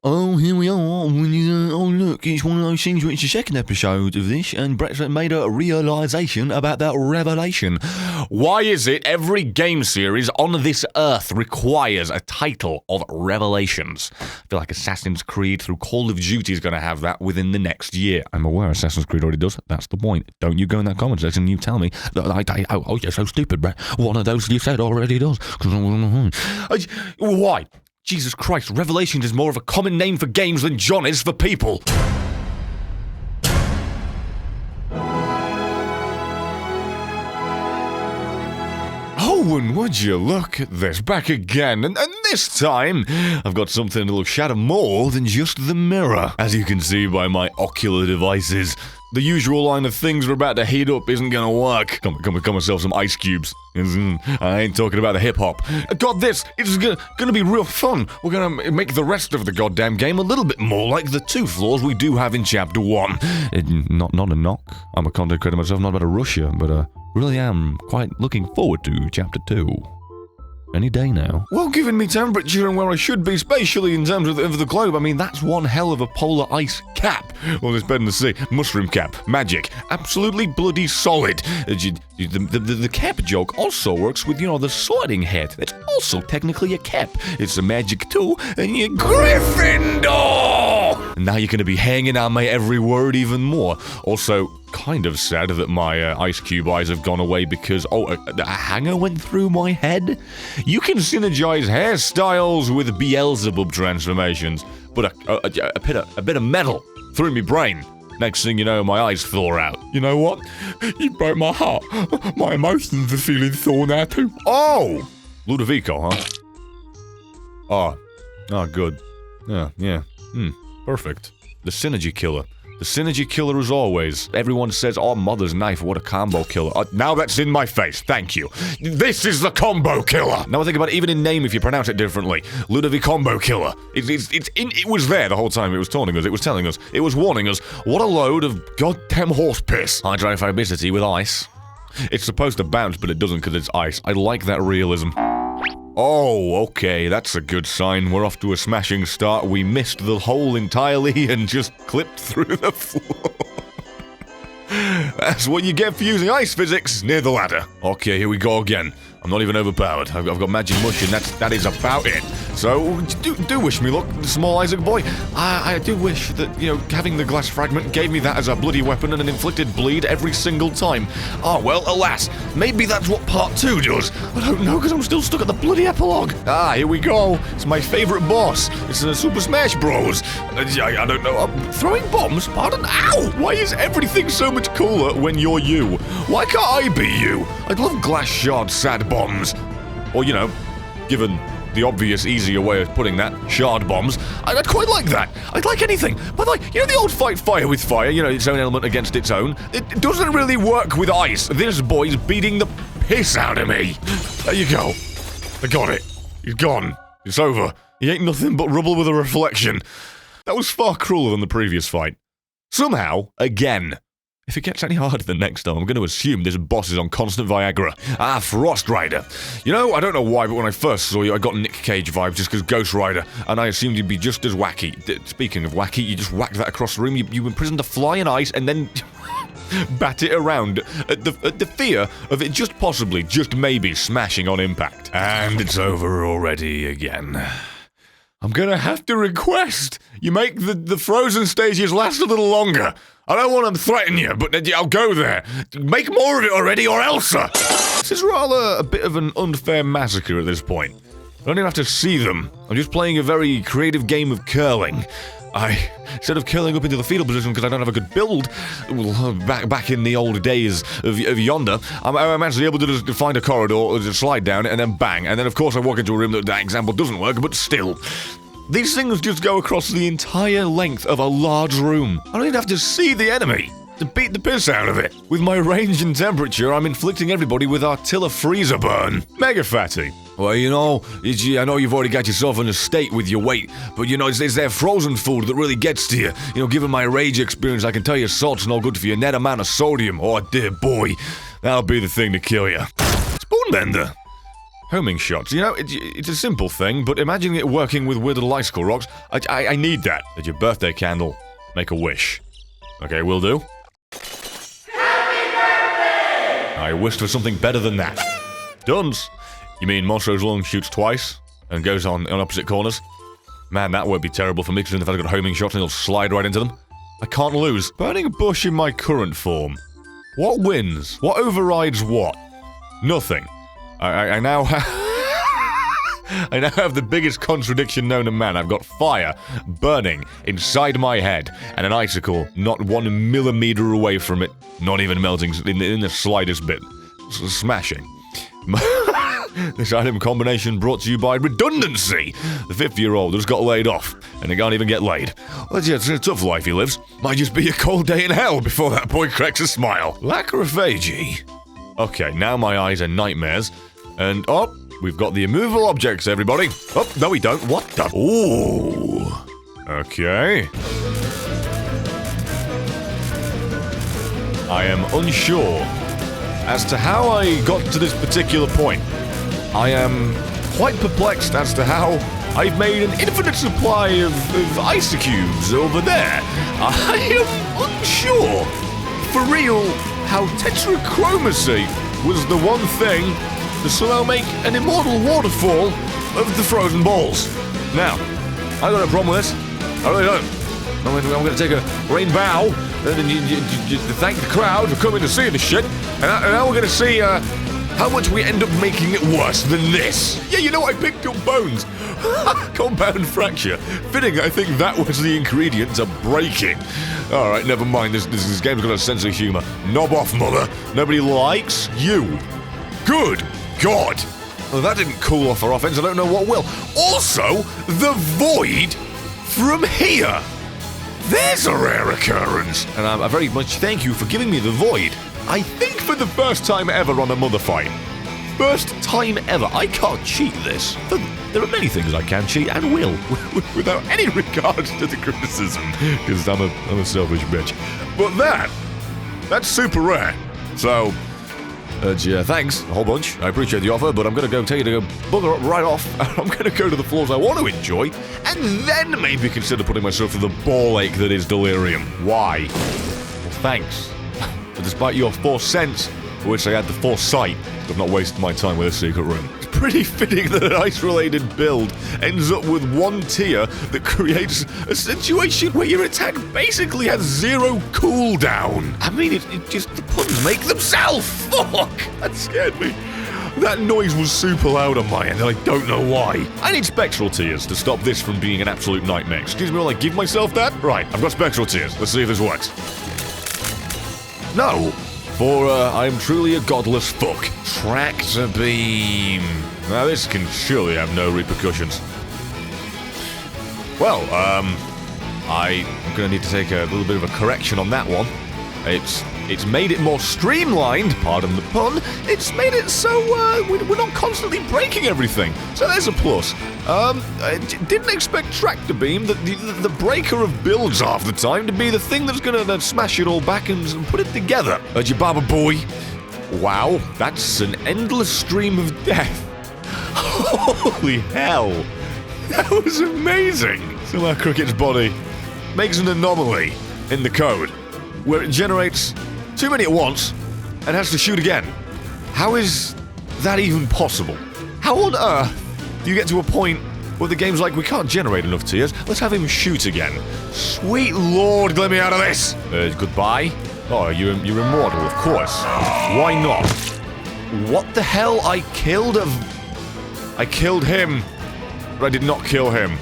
Oh, here we are. Oh, look, it's one of those things where it's the second episode of this, and Brett's made a realisation about that revelation. Why is it every game series on this earth requires a title of Revelations? I feel like Assassin's Creed through Call of Duty is going to have that within the next year. I'm aware Assassin's Creed already does. That's the point. Don't you go in that comment section and you tell me that oh, you're so stupid, Brett. One of those you said already does. Why? Jesus Christ, Revelations is more of a common name for games than John is for people. Oh, and would you look at this, back again, and this time, I've got something that'll shatter more than just the mirror. As you can see by my ocular devices, the usual line of things we're about to heat up isn't gonna work. Come myself some ice cubes. I ain't talking about the hip-hop. God, this is gonna be real fun. We're gonna make the rest of the goddamn game a little bit more like the 2 floors we do have in Chapter 1. Not a knock. I'm a content creator myself, not about to rush you, but really am quite looking forward to Chapter 2. Any day now. Well, given me temperature and where I should be spatially in terms of the globe, I mean, that's one hell of a polar ice cap. Well, it's better to see. Mushroom cap. Magic. Absolutely bloody solid. The cap joke also works with, the sorting hat. That's also technically a cap. It's a magic too, and you're Gryffindor! And now you're going to be hanging on my every word even more. Also, kind of sad that my ice cube eyes have gone away because, a hanger went through my head? You can synergize hairstyles with Beelzebub transformations, but a bit of metal through my brain. Next thing you know, my eyes thaw out. You know what? You broke my heart. My emotions are feeling thaw now too. Oh! Ludovico, huh? Oh, good. Yeah. Perfect. The synergy killer. The synergy killer as always. Everyone says, mother's knife, what a combo killer. Now that's in my face, thank you. This is the combo killer. Now I think about it, even in name if you pronounce it differently. Ludovic combo killer. It was there the whole time. It was taunting us, it was telling us, it was warning us. What a load of goddamn horse piss. Hydrophobicity with ice. It's supposed to bounce, but it doesn't because it's ice. I like that realism. Oh, okay, that's a good sign. We're off to a smashing start. We missed the hole entirely and just clipped through the floor. That's what you get for using ice physics near the ladder. Okay, here we go again. I'm not even overpowered. I've got magic mush and that is about it. So, do wish me luck, small Isaac boy. I do wish that, having the glass fragment gave me that as a bloody weapon and an inflicted bleed every single time. Well, alas, maybe that's what part 2 does. I don't know, because I'm still stuck at the bloody epilogue. Here we go. It's my favorite boss. It's Super Smash Bros. I don't know. Throwing bombs? Pardon? Ow! Why is everything so much cooler when you're you? Why can't I be you? I'd love glass shard sad bombs. Or, given the obvious, easier way of putting that, shard bombs, I'd quite like that. I'd like anything. But the old fight fire with fire, its own element against its own, it doesn't really work with ice. This boy's beating the piss out of me. There you go. I got it. He's gone. It's over. He ain't nothing but rubble with a reflection. That was far crueler than the previous fight. Somehow, again. If it gets any harder than next time, I'm going to assume this boss is on constant Viagra. Frost Rider. I don't know why, but when I first saw you, I got Nick Cage vibes just because Ghost Rider, and I assumed you'd be just as wacky. Speaking of wacky, you just whacked that across the room, you imprisoned a fly in ice, and then bat it around at the fear of it just possibly, just maybe, smashing on impact. And it's over already again. I'm gonna have to request you make the frozen stages last a little longer. I don't want to threaten you, but I'll go there. Make more of it already, or else. This is rather a bit of an unfair massacre at this point. I don't even have to see them. I'm just playing a very creative game of curling. Instead of curling up into the fetal position because I don't have a good build, back in the old days of Yonder, I'm actually able to just find a corridor, just slide down, and then bang. And then, of course, I walk into a room that example doesn't work, but still. These things just go across the entire length of a large room. I don't even have to see the enemy to beat the piss out of it. With my range and temperature, I'm inflicting everybody with Artilla Freezer Burn. Mega fatty. Well, I know you've already got yourself in a state with your weight, but it's that frozen food that really gets to you. Given my rage experience, I can tell you salt's no good for your net amount of sodium. Oh, dear boy. That'll be the thing to kill you. Spoonbender. Homing shots. You know, it's a simple thing, but imagining it working with weird little icicle rocks, I need that. At your birthday candle, make a wish. Okay, will do. Happy birthday! I wished for something better than that. Duns. You mean Montrose Long shoots twice and goes on opposite corners? Man, that won't be terrible for me, because if I've got homing shots and he'll slide right into them. I can't lose. Burning bush in my current form. What wins? What overrides what? Nothing. I now have... I now have the biggest contradiction known to man. I've got fire burning inside my head and an icicle not 1 millimeter away from it, not even melting in the slightest bit. Smashing. This item combination brought to you by redundancy. The 50-year-old who's got laid off, and he can't even get laid. Well, yeah, it's a tough life he lives. Might just be a cold day in hell before that boy cracks a smile. Lacrophagy. Okay, now my eyes are nightmares. And, oh, we've got the immovable objects, everybody. Oh, no we don't. What the? Ooh. Okay. I am unsure as to how I got to this particular point. I am quite perplexed as to how I've made an infinite supply of ice cubes over there. I am unsure, for real, how Tetrachromacy was the one thing to somehow make an immortal waterfall of the frozen balls. Now, I got no problem with this. I really don't. I'm going to take a rain bow and thank the crowd for coming to see this shit. And now we're going to see how much we end up making it worse than this. Yeah, you know, I picked up bones. Compound fracture. Fitting, I think that was the ingredient to breaking. Alright, never mind. This game's got a sense of humor. Knob off, mother. Nobody likes you. Good God. Well, that didn't cool off our offense. I don't know what will. Also, the void from here. There's a rare occurrence. And I very much thank you for giving me the void. I think for the first time ever on a mother fight. First time ever. I can't cheat this. There are many things I can cheat and will, without any regard to the criticism, because I'm a selfish bitch. But that's super rare. So, yeah, thanks a whole bunch. I appreciate the offer, but I'm gonna tell you to go bugger up right off. I'm gonna go to the floors I want to enjoy, and then maybe consider putting myself through the ball ache that is delirium. Why? Well, thanks. But despite your foresight, for which I had the foresight of not wasting my time with a secret room. It's pretty fitting that an ice-related build ends up with one tier that creates a situation where your attack basically has 0 cooldown. I mean, it just, the puns make themselves. Fuck! That scared me. That noise was super loud on my end, and I don't know why. I need spectral tears to stop this from being an absolute nightmare. Excuse me while I give myself that? Right, I've got spectral tears. Let's see if this works. No, for I am truly a godless fuck. Tractor beam. Now this can surely have no repercussions. Well, I'm gonna need to take a little bit of a correction on that one. It's made it more streamlined, pardon the pun. It's made it so we're not constantly breaking everything. So there's a plus. I didn't expect Tractor Beam, the breaker of builds half the time, to be the thing that's gonna smash it all back and put it together. Jababa boy. Wow, that's an endless stream of death. Holy hell. That was amazing. Somehow Cricket's body makes an anomaly in the code where it generates too many at once and has to shoot again. How is that even possible? How on earth do you get to a point where the game's like, we can't generate enough tears, let's have him shoot again? Sweet lord, let me out of this! Goodbye? Oh, you're immortal, of course. Why not? What the hell? I killed him, but I did not kill him.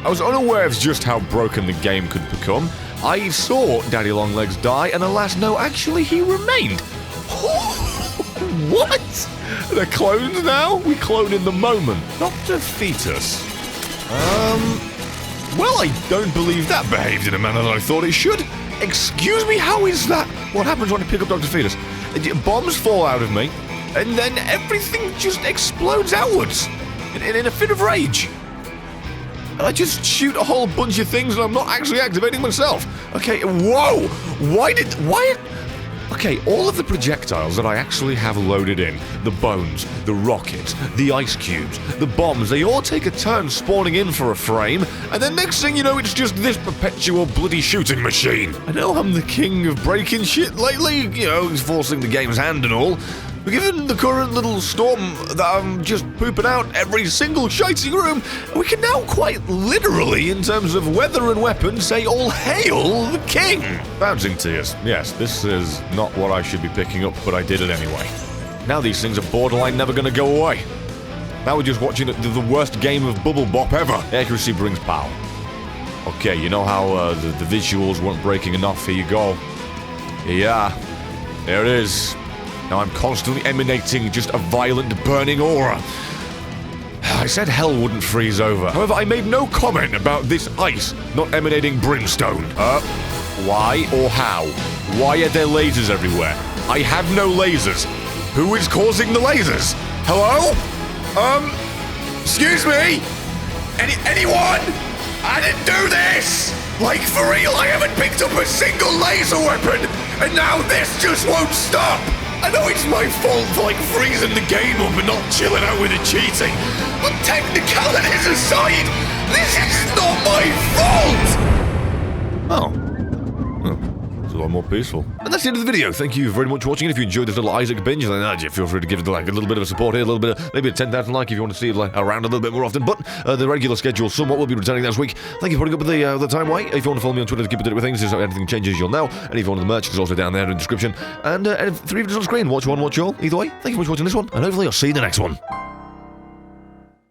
I was unaware of just how broken the game could become. I saw Daddy Longlegs die, and alas, no, actually, he remained. What? They're clones now? We clone in the moment. Dr. Fetus. Well, I don't believe that behaved in a manner that I thought it should. Excuse me, how is that? What happens when I pick up Dr. Fetus? Bombs fall out of me, and then everything just explodes outwards in a fit of rage. I just shoot a whole bunch of things and I'm not actually activating myself. Okay, whoa! Why? Okay, all of the projectiles that I actually have loaded in, the bones, the rockets, the ice cubes, the bombs, they all take a turn spawning in for a frame, and then next thing you know, it's just this perpetual bloody shooting machine. I know I'm the king of breaking shit lately, you know, forcing the game's hand and all, but given the current little storm that I'm just pooping out every single shiting room, we can now quite literally, in terms of weather and weapons, say all hail the king! Bouncing tears. Yes, this is not what I should be picking up, but I did it anyway. Now these things are borderline never gonna go away. Now we're just watching the worst game of Bubble Bop ever. Accuracy brings power. Okay, you know how the visuals weren't breaking enough? Here you go. Yeah, there it is. Now I'm constantly emanating just a violent, burning aura. I said hell wouldn't freeze over. However, I made no comment about this ice not emanating brimstone. Why or how? Why are there lasers everywhere? I have no lasers. Who is causing the lasers? Hello? Excuse me? Anyone? I didn't do this! Like, for real, I haven't picked up a single laser weapon, and now this just won't stop! I know it's my fault for, like, freezing the game up and not chilling out with the cheating, but technicalities aside, this is not my fault! Oh. It's a lot more peaceful. And that's the end of the video. Thank you very much for watching. If you enjoyed this little Isaac binge, then feel free to give it like a little bit of support here, a little bit of, maybe a 10,000 like if you want to see it like around a little bit more often. But the regular schedule somewhat will be returning next week. Thank you for putting up with the time wait. If you want to follow me on Twitter to keep updated with things, if anything changes, you'll know. And if you want the merch, it's also down there in the description. And 3 videos on screen. Watch one, watch all. Either way, thank you very much for watching this one, and hopefully I'll see you in the next one.